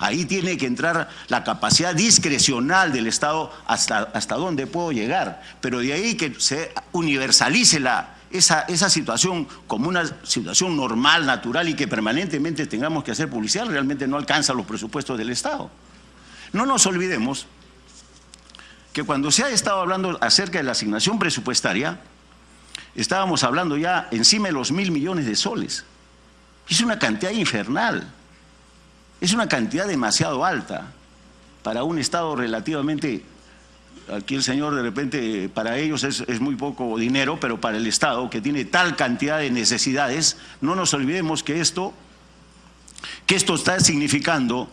Ahí tiene que entrar la capacidad discrecional del Estado hasta dónde puedo llegar, pero de ahí que se universalice esa situación como una situación normal, natural y que permanentemente tengamos que hacer publicidad, realmente no alcanza los presupuestos del Estado. No nos olvidemos que cuando se ha estado hablando acerca de la asignación presupuestaria, estábamos hablando ya encima de los 1.000 millones de soles. Es una cantidad infernal, es una cantidad demasiado alta para un Estado relativamente. Aquí el señor de repente, para ellos es muy poco dinero, pero para el Estado, que tiene tal cantidad de necesidades, no nos olvidemos que esto está significando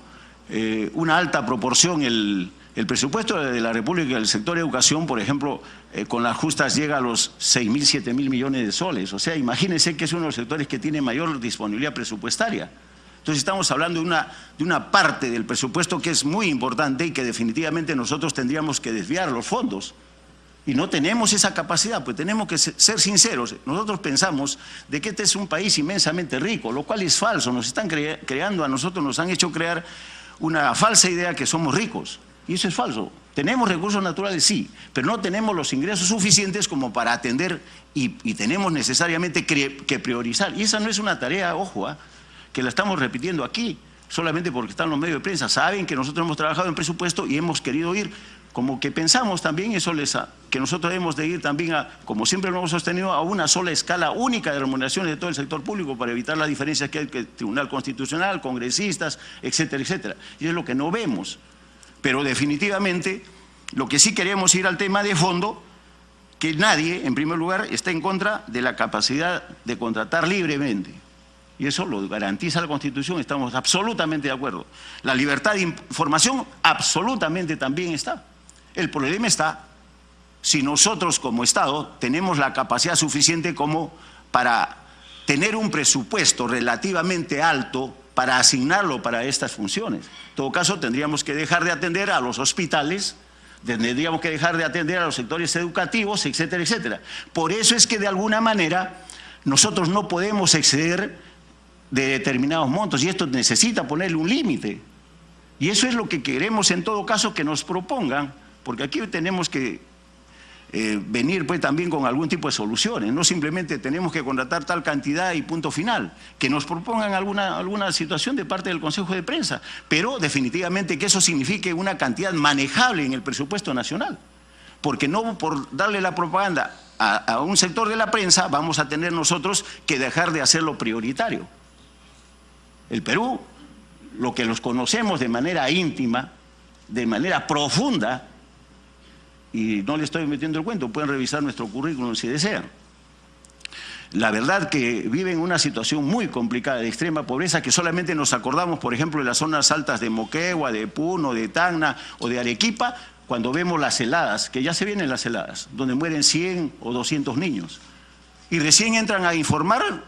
una alta proporción. El presupuesto de la República del sector de educación, por ejemplo, con las justas llega a los 6.000, 7.000 millones de soles. O sea, imagínense que es uno de los sectores que tiene mayor disponibilidad presupuestaria. Entonces estamos hablando de una parte del presupuesto que es muy importante y que definitivamente nosotros tendríamos que desviar los fondos. Y no tenemos esa capacidad, pues tenemos que ser sinceros. Nosotros pensamos de que este es un país inmensamente rico, lo cual es falso. Nos están creando a nosotros, nos han hecho crear una falsa idea que somos ricos. Y eso es falso. ¿Tenemos recursos naturales? Sí, pero no tenemos los ingresos suficientes como para atender y tenemos necesariamente que priorizar. Y esa no es una tarea, ojo, que la estamos repitiendo aquí, solamente porque están los medios de prensa. Saben que nosotros hemos trabajado en presupuesto y hemos querido ir, como que pensamos también, que nosotros debemos de ir también como siempre lo hemos sostenido, a una sola escala única de remuneraciones de todo el sector público para evitar las diferencias que hay que Tribunal Constitucional, congresistas, etcétera, etcétera. Y es lo que no vemos. Pero definitivamente lo que sí queremos ir al tema de fondo, que nadie, en primer lugar, está en contra de la capacidad de contratar libremente. Y eso lo garantiza la Constitución, estamos absolutamente de acuerdo. La libertad de información absolutamente también está. El problema está si nosotros como Estado tenemos la capacidad suficiente como para tener un presupuesto relativamente alto para asignarlo para estas funciones. En todo caso, tendríamos que dejar de atender a los hospitales, tendríamos que dejar de atender a los sectores educativos, etcétera, etcétera. Por eso es que de alguna manera nosotros no podemos exceder de determinados montos y esto necesita ponerle un límite. Y eso es lo que queremos en todo caso que nos propongan, porque aquí tenemos que venir pues también con algún tipo de soluciones, no simplemente tenemos que contratar tal cantidad y punto final, que nos propongan alguna situación de parte del Consejo de Prensa, pero definitivamente que eso signifique una cantidad manejable en el presupuesto nacional, porque no por darle la propaganda a un sector de la prensa vamos a tener nosotros que dejar de hacerlo prioritario. El Perú, lo que los conocemos de manera íntima, de manera profunda, y no le estoy metiendo el cuento, pueden revisar nuestro currículum si desean. La verdad que viven una situación muy complicada de extrema pobreza que solamente nos acordamos, por ejemplo, de las zonas altas de Moquegua, de Puno, de Tacna o de Arequipa, cuando vemos las heladas, que ya se vienen las heladas, donde mueren 100 o 200 niños. Y recién entran a informar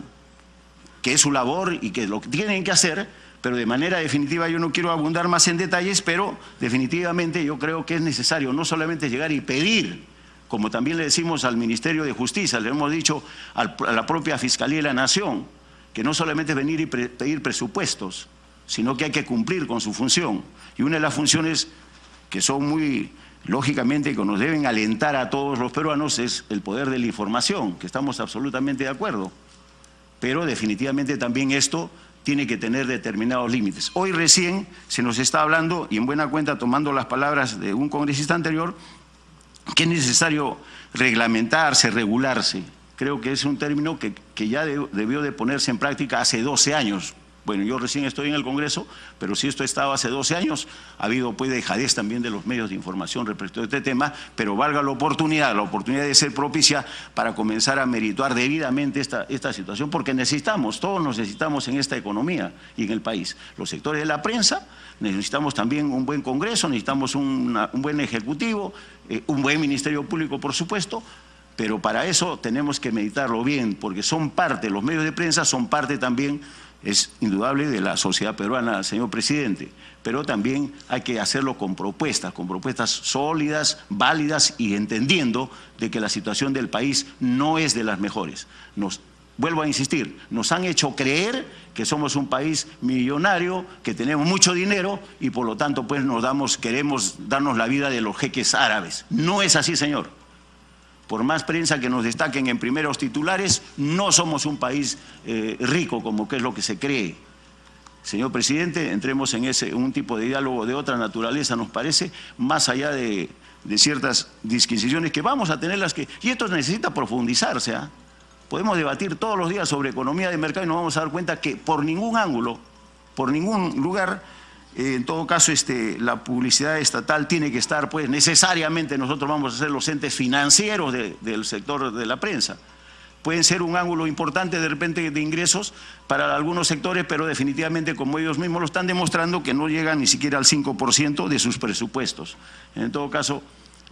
que es su labor y que lo tienen que hacer, pero de manera definitiva yo no quiero abundar más en detalles, pero definitivamente yo creo que es necesario no solamente llegar y pedir, como también le decimos al Ministerio de Justicia, le hemos dicho a la propia Fiscalía de la Nación, que no solamente es venir y pedir presupuestos, sino que hay que cumplir con su función. Y una de las funciones que son muy, lógicamente, que nos deben alentar a todos los peruanos es el poder de la información, que estamos absolutamente de acuerdo. Pero definitivamente también esto tiene que tener determinados límites. Hoy recién se nos está hablando, y en buena cuenta tomando las palabras de un congresista anterior, que es necesario reglamentarse, regularse. Creo que es un término que ya debió de ponerse en práctica hace 12 años. Bueno, yo recién estoy en el Congreso, pero si esto estaba hace 12 años, ha habido pues dejadez también de los medios de información respecto a este tema, pero valga la oportunidad de ser propicia para comenzar a merituar debidamente esta situación, porque todos necesitamos en esta economía y en el país. Los sectores de la prensa, necesitamos también un buen Congreso, necesitamos un buen Ejecutivo, un buen Ministerio Público, por supuesto, pero para eso tenemos que meditarlo bien, porque son parte, los medios de prensa son parte también, es indudable, de la sociedad peruana, señor presidente, pero también hay que hacerlo con propuestas sólidas, válidas y entendiendo de que la situación del país no es de las mejores. vuelvo a insistir, nos han hecho creer que somos un país millonario, que tenemos mucho dinero y por lo tanto pues queremos darnos la vida de los jeques árabes. No es así, señor. Por más prensa que nos destaquen en primeros titulares, no somos un país rico como que es lo que se cree. Señor presidente, entremos en un tipo de diálogo de otra naturaleza, nos parece, más allá de ciertas disquisiciones que vamos a tenerlas y esto necesita profundizarse, ¿eh? Podemos debatir todos los días sobre economía de mercado y nos vamos a dar cuenta que por ningún ángulo, por ningún lugar, en todo caso la publicidad estatal tiene que estar, pues necesariamente nosotros vamos a ser los entes financieros del sector de la prensa. Pueden ser un ángulo importante de repente de ingresos para algunos sectores, pero definitivamente, como ellos mismos lo están demostrando, que no llegan ni siquiera al 5% de sus presupuestos. En todo caso,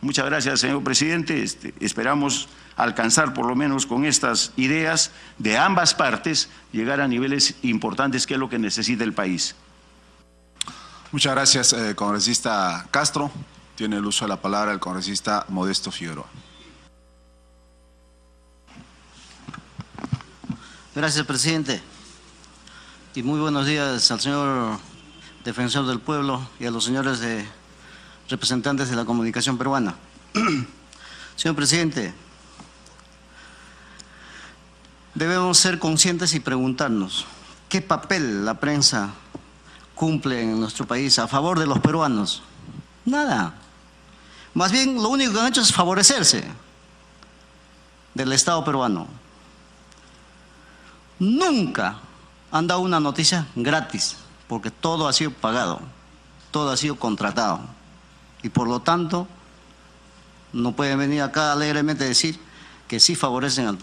muchas gracias, señor presidente. Esperamos alcanzar por lo menos con estas ideas de ambas partes, llegar a niveles importantes, que es lo que necesita el país. Muchas gracias, congresista Castro. Tiene el uso de la palabra el congresista Modesto Figueroa. Gracias, presidente. Y muy buenos días al señor defensor del pueblo y a los señores representantes de la comunicación peruana. Señor presidente, debemos ser conscientes y preguntarnos qué papel la prensa cumple en nuestro país a favor de los peruanos. Nada. Más bien, lo único que han hecho es favorecerse del Estado peruano. Nunca han dado una noticia gratis, porque todo ha sido pagado, todo ha sido contratado. Y por lo tanto, no pueden venir acá alegremente a decir que sí favorecen al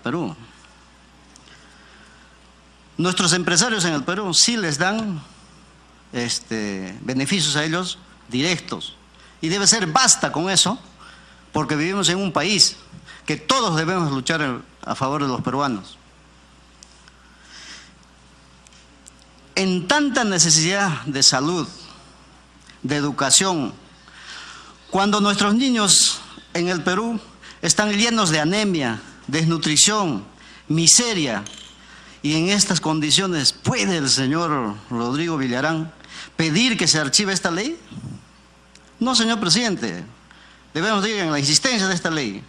Perú. Nuestros empresarios en el Perú sí les dan beneficios a ellos directos. Y debe ser basta con eso, porque vivimos en un país que todos debemos luchar a favor de los peruanos. En tanta necesidad de salud, de educación, cuando nuestros niños en el Perú están llenos de anemia, desnutrición, miseria, y en estas condiciones, ¿puede el señor Rodrigo Villarán pedir que se archive esta ley? No, señor presidente, debemos ir en la existencia de esta ley.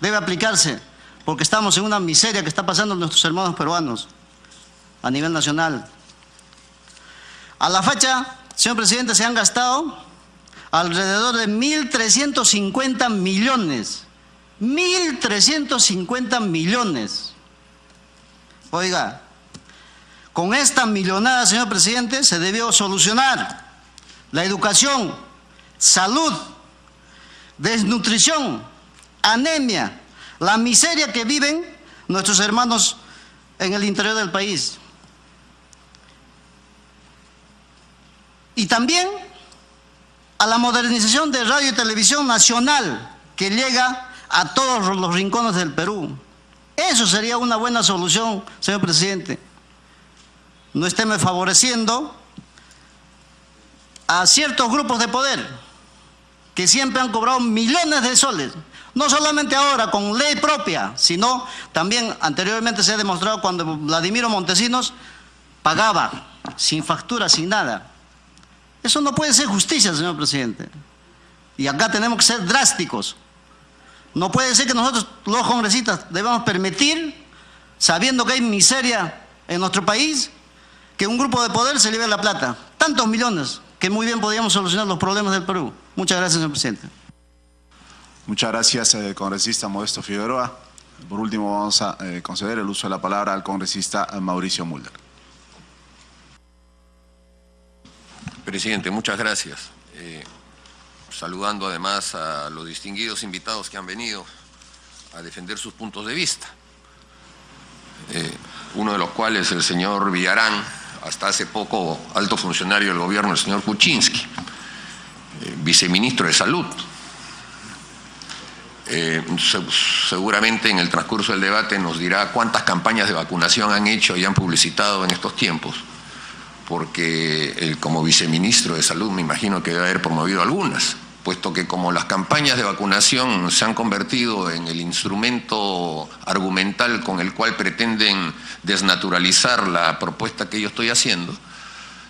Debe aplicarse, porque estamos en una miseria que está pasando a nuestros hermanos peruanos a nivel nacional. A la fecha, señor presidente, se han gastado alrededor de 1.350 millones. 1.350 millones. Oiga, con esta millonada, señor presidente, se debió solucionar la educación, salud, desnutrición, anemia, la miseria que viven nuestros hermanos en el interior del país. Y también a la modernización de radio y televisión nacional que llega a todos los rincones del Perú. Eso sería una buena solución, señor presidente. No estemos favoreciendo a ciertos grupos de poder que siempre han cobrado millones de soles. No solamente ahora con ley propia, sino también anteriormente se ha demostrado cuando Vladimiro Montesinos pagaba sin factura, sin nada. Eso no puede ser justicia, señor presidente. Y acá tenemos que ser drásticos. No puede ser que nosotros, los congresistas, debamos permitir, sabiendo que hay miseria en nuestro país, que un grupo de poder se lleve la plata. Tantos millones que muy bien podríamos solucionar los problemas del Perú. Muchas gracias, señor presidente. Muchas gracias, congresista Modesto Figueroa. Por último, vamos a conceder el uso de la palabra al congresista Mauricio Mulder. Presidente, muchas gracias. Saludando además a los distinguidos invitados que han venido a defender sus puntos de vista. Uno de los cuales el señor Villarán, hasta hace poco alto funcionario del gobierno, el señor Kuczynski, viceministro de Salud. Seguramente en el transcurso del debate nos dirá cuántas campañas de vacunación han hecho y han publicitado en estos tiempos, porque él, como viceministro de Salud, me imagino que debe haber promovido algunas. puesto que como las campañas de vacunación se han convertido en el instrumento argumental con el cual pretenden desnaturalizar la propuesta que yo estoy haciendo,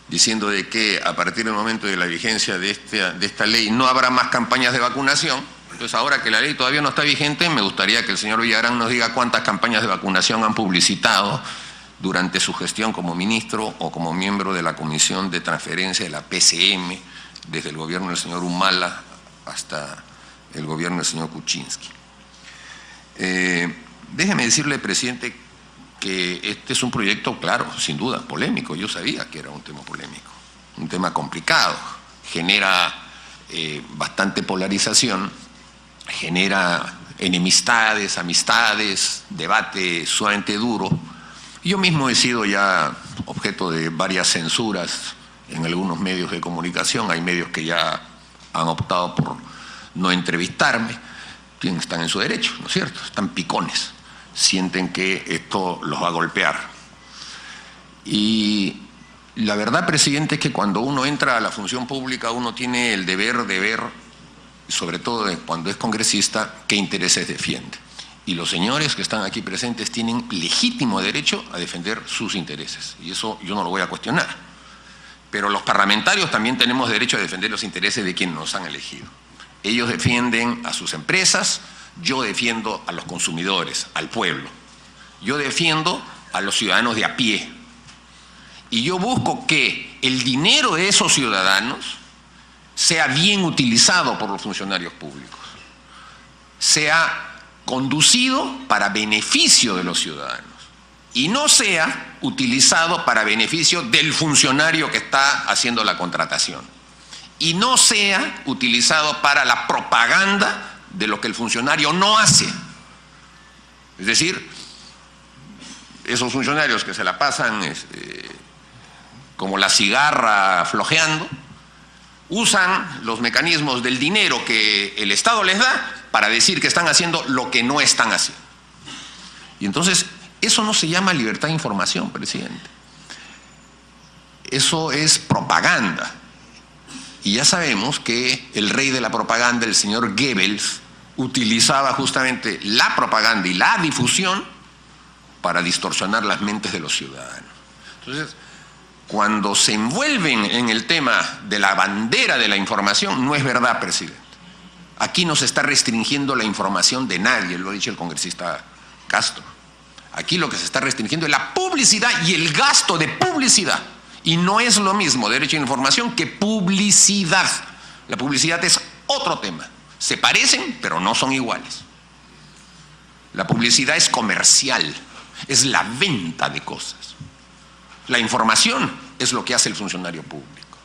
diciendo de que a partir del momento de la vigencia de esta ley no habrá más campañas de vacunación. Entonces, ahora que la ley todavía no está vigente, me gustaría que el señor Villagrán nos diga cuántas campañas de vacunación han publicitado durante su gestión como ministro o como miembro de la Comisión de Transferencia de la PCM, desde el gobierno del señor Humala hasta el gobierno del señor Kuczynski. Déjeme decirle, presidente, que este es un proyecto, claro, sin duda, polémico. Yo sabía que era un tema polémico, un tema complicado, genera bastante polarización, genera enemistades, amistades, debate sumamente duro. Yo mismo he sido ya objeto de varias censuras en algunos medios de comunicación. Hay medios que ya han optado por no entrevistarme. Están en su derecho, ¿no es cierto? Están picones. Sienten que esto los va a golpear. Y la verdad, presidente, es que cuando uno entra a la función pública, uno tiene el deber de ver, sobre todo cuando es congresista, qué intereses defiende. Y los señores que están aquí presentes tienen legítimo derecho a defender sus intereses. Y eso yo no lo voy a cuestionar. Pero los parlamentarios también tenemos derecho a defender los intereses de quienes nos han elegido. Ellos defienden a sus empresas, yo defiendo a los consumidores, al pueblo. Yo defiendo a los ciudadanos de a pie. Y yo busco que el dinero de esos ciudadanos sea bien utilizado por los funcionarios públicos, sea conducido para beneficio de los ciudadanos y no sea utilizado para beneficio del funcionario que está haciendo la contratación y no sea utilizado para la propaganda de lo que el funcionario no hace. Es decir, esos funcionarios que se la pasan como la cigarra flojeando, usan los mecanismos del dinero que el Estado les da para decir que están haciendo lo que no están haciendo. Y entonces, eso no se llama libertad de información, presidente. Eso es propaganda. Y ya sabemos que el rey de la propaganda, el señor Goebbels, utilizaba justamente la propaganda y la difusión para distorsionar las mentes de los ciudadanos. Entonces, cuando se envuelven en el tema de la bandera de la información, no es verdad, presidente. Aquí no se está restringiendo la información de nadie, lo ha dicho el congresista Castro. Aquí lo que se está restringiendo es la publicidad y el gasto de publicidad. Y no es lo mismo derecho a la información que publicidad. La publicidad es otro tema. Se parecen, pero no son iguales. La publicidad es comercial, es la venta de cosas. La información es lo que hace el funcionario público.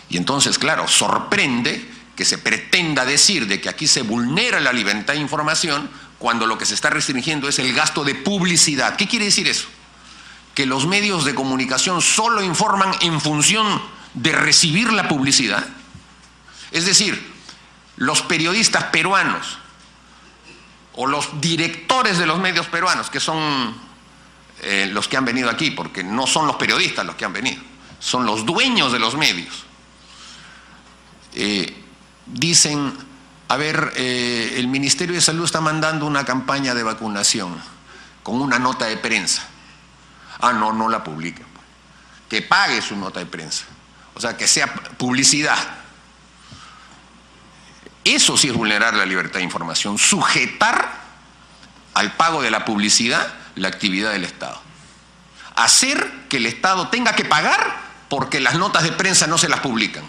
Y entonces, claro, sorprende que se pretenda decir de que aquí se vulnera la libertad de información cuando lo que se está restringiendo es el gasto de publicidad. ¿Qué quiere decir eso? Que los medios de comunicación solo informan en función de recibir la publicidad. Es decir, los periodistas peruanos o los directores de los medios peruanos, que son los que han venido aquí, porque no son los periodistas los que han venido, son los dueños de los medios, dicen, a ver, el Ministerio de Salud está mandando una campaña de vacunación con una nota de prensa. Ah, no, no la publiquen. Que pague su nota de prensa. O sea, que sea publicidad. Eso sí es vulnerar la libertad de información, sujetar al pago de la publicidad la actividad del Estado. Hacer que el Estado tenga que pagar porque las notas de prensa no se las publican.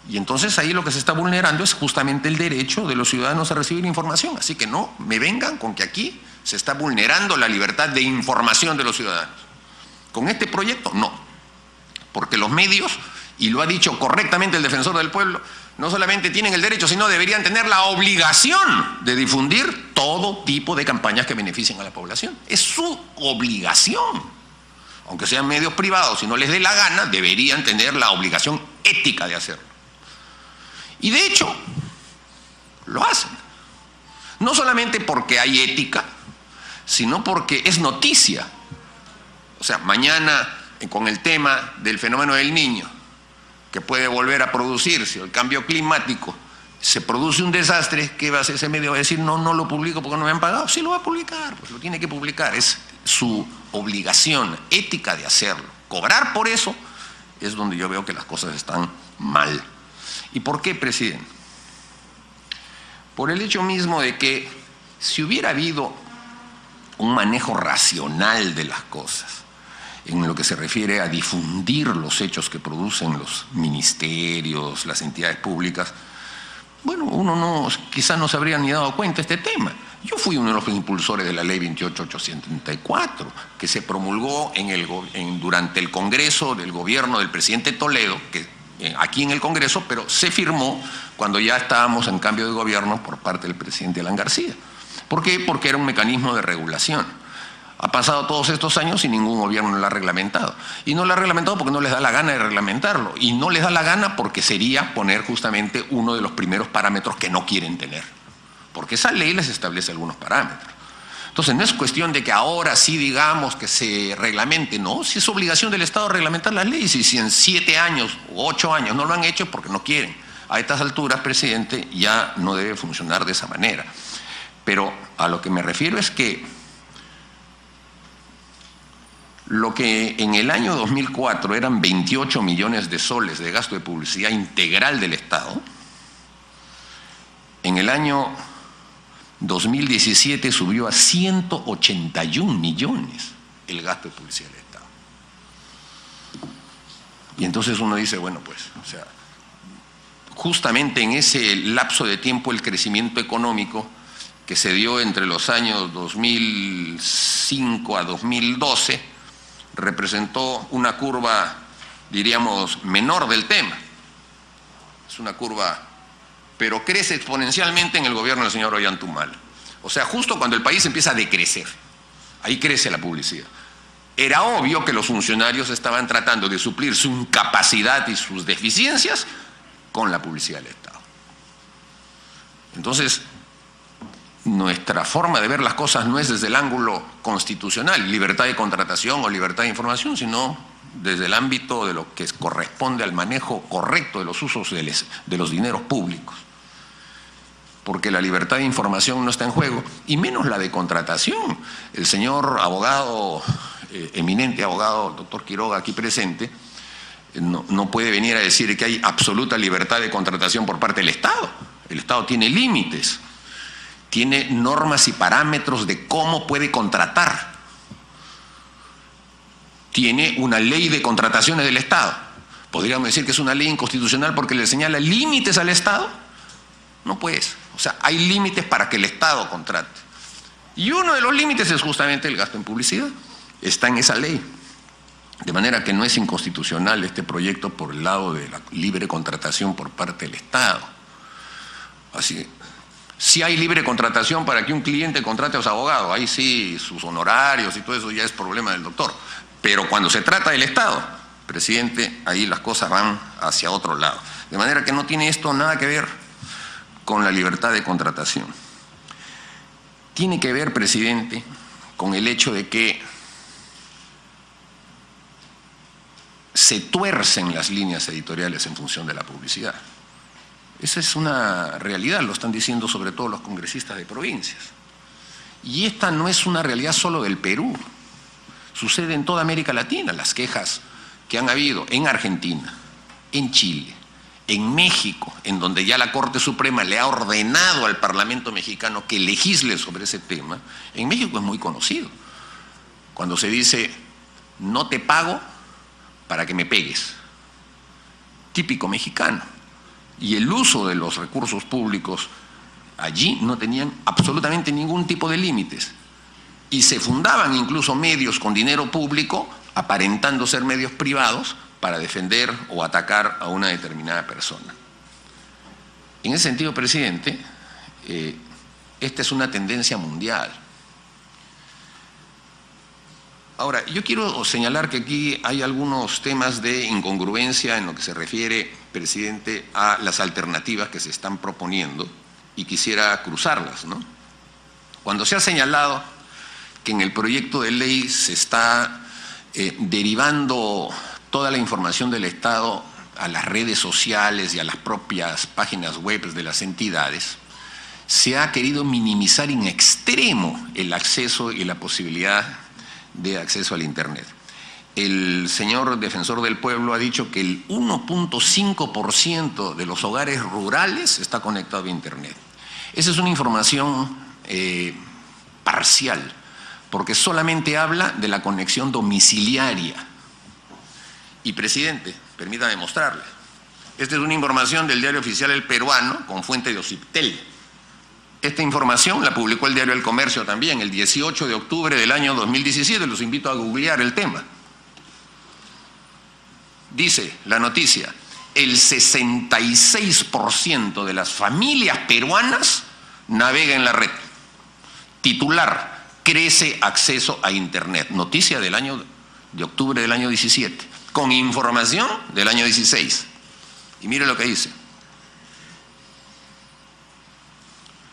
Y entonces ahí lo que se está vulnerando es justamente el derecho de los ciudadanos a recibir información. Así que no me vengan con que aquí se está vulnerando la libertad de información de los ciudadanos. Con este proyecto, no. Porque los medios, y lo ha dicho correctamente el defensor del pueblo, no solamente tienen el derecho, sino deberían tener la obligación de difundir todo tipo de campañas que beneficien a la población. Es su obligación. Aunque sean medios privados, si no les dé la gana, deberían tener la obligación ética de hacerlo. Y de hecho, lo hacen. No solamente porque hay ética, sino porque es noticia. O sea, mañana, con el tema del fenómeno del Niño, que puede volver a producirse, o el cambio climático, se produce un desastre, ¿qué va a hacer ese medio? Va a decir, no, no lo publico porque no me han pagado. Sí lo va a publicar, pues lo tiene que publicar. Es su obligación ética de hacerlo. Cobrar por eso es donde yo veo que las cosas están mal. ¿Y por qué, presidente? Por el hecho mismo de que si hubiera habido un manejo racional de las cosas, en lo que se refiere a difundir los hechos que producen los ministerios, las entidades públicas, bueno, uno quizás no se habría ni dado cuenta de este tema. Yo fui uno de los impulsores de la ley 28874, que se promulgó durante el Congreso del gobierno del presidente Toledo, aquí en el Congreso, pero se firmó cuando ya estábamos en cambio de gobierno por parte del presidente Alan García. ¿Por qué? Porque era un mecanismo de regulación. Ha pasado todos estos años y ningún gobierno lo ha reglamentado. Y no lo ha reglamentado porque no les da la gana de reglamentarlo. Y no les da la gana porque sería poner justamente uno de los primeros parámetros que no quieren tener. Porque esa ley les establece algunos parámetros. Entonces no es cuestión de que ahora sí digamos que se reglamente, no, si es obligación del Estado reglamentar las leyes, y si en 7 años o 8 años no lo han hecho es porque no quieren. A estas alturas, presidente, ya no debe funcionar de esa manera. Pero a lo que me refiero es que lo que en el año 2004 eran 28 millones de soles de gasto de publicidad integral del Estado, en el año 2017 subió a 181 millones el gasto de publicidad del Estado. Y entonces uno dice, bueno, pues, o sea, justamente en ese lapso de tiempo el crecimiento económico que se dio entre los años 2005 a 2012 representó una curva, diríamos, menor del tema. Es una curva, pero crece exponencialmente en el gobierno del señor Ollanthumal. O sea, justo cuando el país empieza a decrecer, ahí crece la publicidad. Era obvio que los funcionarios estaban tratando de suplir su incapacidad y sus deficiencias con la publicidad del Estado. Entonces, nuestra forma de ver las cosas no es desde el ángulo constitucional, libertad de contratación o libertad de información, sino desde el ámbito de lo que corresponde al manejo correcto de los usos de los dineros públicos. Porque la libertad de información no está en juego, y menos la de contratación. El señor abogado, eminente abogado, doctor Quiroga, aquí presente, no puede venir a decir que hay absoluta libertad de contratación por parte del Estado. El Estado tiene límites, tiene normas y parámetros de cómo puede contratar. Tiene una ley de contrataciones del Estado. ¿Podríamos decir que es una ley inconstitucional porque le señala límites al Estado? No pues. O sea, hay límites para que el Estado contrate. Y uno de los límites es justamente el gasto en publicidad. Está en esa ley. De manera que no es inconstitucional este proyecto por el lado de la libre contratación por parte del Estado. Así, si hay libre contratación para que un cliente contrate a su abogado, ahí sí, sus honorarios y todo eso ya es problema del doctor. Pero cuando se trata del Estado, presidente, ahí las cosas van hacia otro lado. De manera que no tiene esto nada que ver con la libertad de contratación. Tiene que ver, presidente, con el hecho de que se tuercen las líneas editoriales en función de la publicidad. Esa es una realidad, lo están diciendo sobre todo los congresistas de provincias. Y esta no es una realidad solo del Perú. Sucede en toda América Latina, las quejas que han habido en Argentina, en Chile, en México, en donde ya la Corte Suprema le ha ordenado al Parlamento mexicano que legisle sobre ese tema. En México es muy conocido. Cuando se dice, no te pago para que me pegues. Típico mexicano. Y el uso de los recursos públicos allí no tenían absolutamente ningún tipo de límites. Y se fundaban incluso medios con dinero público, aparentando ser medios privados, para defender o atacar a una determinada persona. En ese sentido, presidente, esta es una tendencia mundial. Ahora, yo quiero señalar que aquí hay algunos temas de incongruencia en lo que se refiere, presidente, a las alternativas que se están proponiendo y quisiera cruzarlas, ¿no? Cuando se ha señalado que en el proyecto de ley se está derivando toda la información del Estado a las redes sociales y a las propias páginas web de las entidades, se ha querido minimizar en extremo el acceso y la posibilidad de acceso al Internet. El señor defensor del pueblo ha dicho que el 1.5% de los hogares rurales está conectado a Internet. Esa es una información parcial, porque solamente habla de la conexión domiciliaria. Y, presidente, permítame mostrarle. Esta es una información del diario oficial El Peruano, con fuente de OCIPTEL. Esta información la publicó el diario El Comercio también, el 18 de octubre del año 2017. Los invito a googlear el tema. Dice la noticia: el 66% de las familias peruanas navega en la red. Titular: crece acceso a Internet. Noticia del año de octubre del año 17, con información del año 16. Y mire lo que dice: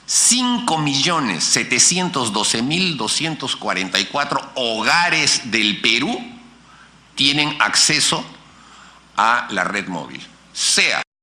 5.712.244 hogares del Perú tienen acceso a la red móvil, sea